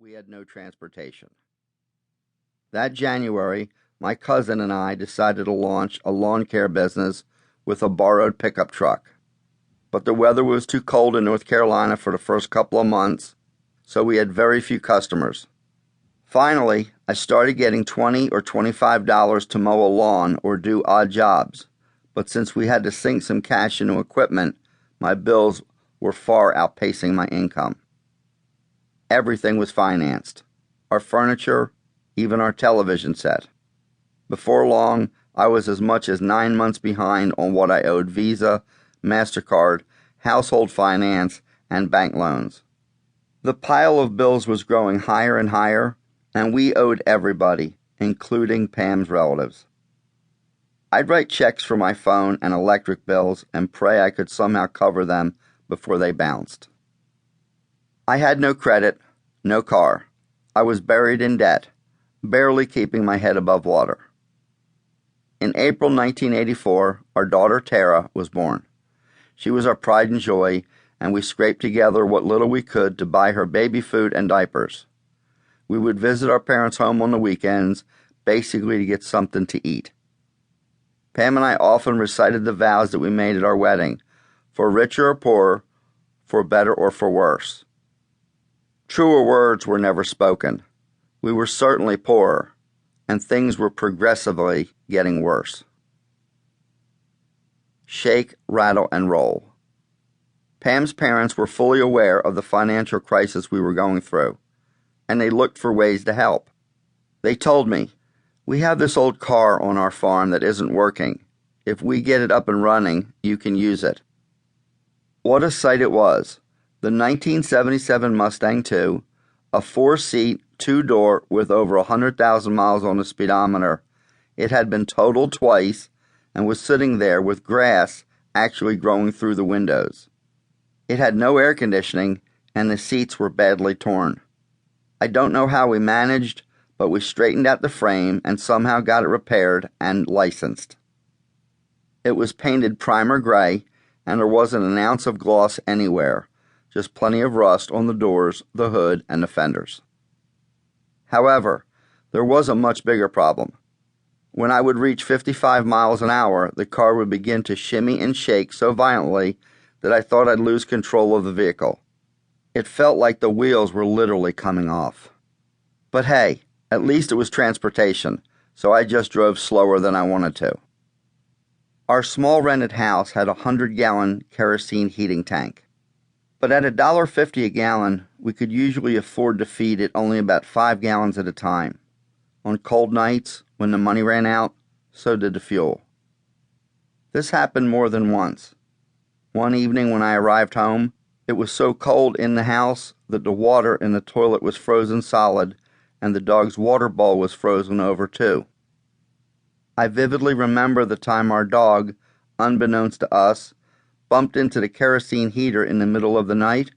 we had no transportation. That January, my cousin and I decided to launch a lawn care business with a borrowed pickup truck. But the weather was too cold in North Carolina for the first couple of months, so we had very few customers. Finally, I started getting $20 or $25 to mow a lawn or do odd jobs, but since we had to sink some cash into equipment, my bills were far outpacing my income. Everything was financed. Our furniture, even our television set. Before long, I was as much as 9 months behind on what I owed Visa, MasterCard, household finance, and bank loans. The pile of bills was growing higher and higher, and we owed everybody, including Pam's relatives. I'd write checks for my phone and electric bills and pray I could somehow cover them before they bounced. I had no credit, no car. I was buried in debt, barely keeping my head above water. In April 1984, our daughter Tara was born. She was our pride and joy, and we scraped together what little we could to buy her baby food and diapers. We would visit our parents' home on the weekends, basically to get something to eat. Pam and I often recited the vows that we made at our wedding, for richer or poorer, for better or for worse. Truer words were never spoken. We were certainly poorer, and things were progressively getting worse. Shake, rattle, and roll. Pam's parents were fully aware of the financial crisis we were going through, and they looked for ways to help. They told me, "We have this old car on our farm that isn't working. If we get it up and running, you can use it." What a sight it was. The 1977 Mustang II, a 4-seat, 2-door with over 100,000 miles on the speedometer. It had been totaled twice and was sitting there with grass actually growing through the windows. It had no air conditioning and the seats were badly torn. I don't know how we managed, but we straightened out the frame and somehow got it repaired and licensed. It was painted primer gray, and there wasn't an ounce of gloss anywhere, just plenty of rust on the doors, the hood, and the fenders. However, there was a much bigger problem. When I would reach 55 miles an hour, the car would begin to shimmy and shake so violently that I thought I'd lose control of the vehicle. It felt like the wheels were literally coming off. But hey, at least it was transportation, so I just drove slower than I wanted to. Our small rented house had a 100-gallon kerosene heating tank. But at $1.50 a gallon, we could usually afford to feed it only about 5 gallons at a time. On cold nights, when the money ran out, so did the fuel. This happened more than once. One evening when I arrived home, it was so cold in the house that the water in the toilet was frozen solid and the dog's water bowl was frozen over too. I vividly remember the time our dog, unbeknownst to us, bumped into the kerosene heater in the middle of the night.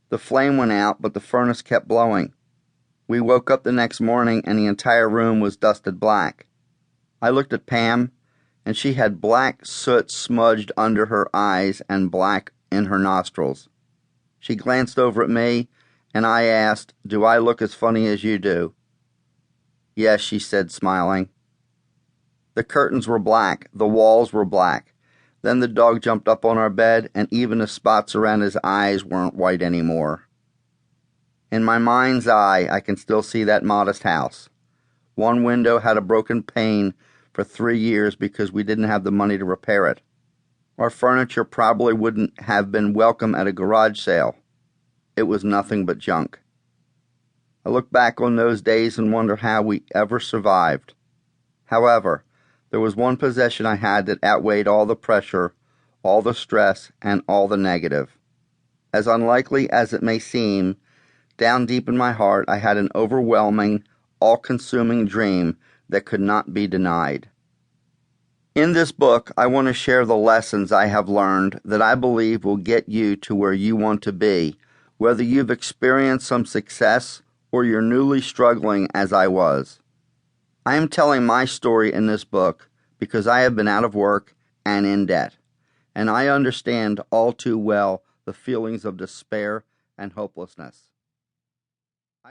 The flame went out, but the furnace kept blowing. We woke up the next morning and the entire room was dusted black. I looked at Pam, and she had black soot smudged under her eyes and black in her nostrils. She glanced over at me, and I asked, "Do I look as funny as you do?" "Yes," she said, smiling. The curtains were black, the walls were black. Then the dog jumped up on our bed, and even the spots around his eyes weren't white anymore. In my mind's eye, I can still see that modest house. One window had a broken pane for 3 years because we didn't have the money to repair it. Our furniture probably wouldn't have been welcome at a garage sale. It was nothing but junk. I look back on those days and wonder how we ever survived. However, there was one possession I had that outweighed all the pressure, all the stress, and all the negative. As unlikely as it may seem, down deep in my heart I had an overwhelming, all-consuming dream that could not be denied. In this book, I want to share the lessons I have learned that I believe will get you to where you want to be, whether you've experienced some success or you're newly struggling as I was. I am telling my story in this book because I have been out of work and in debt, and I understand all too well the feelings of despair and hopelessness.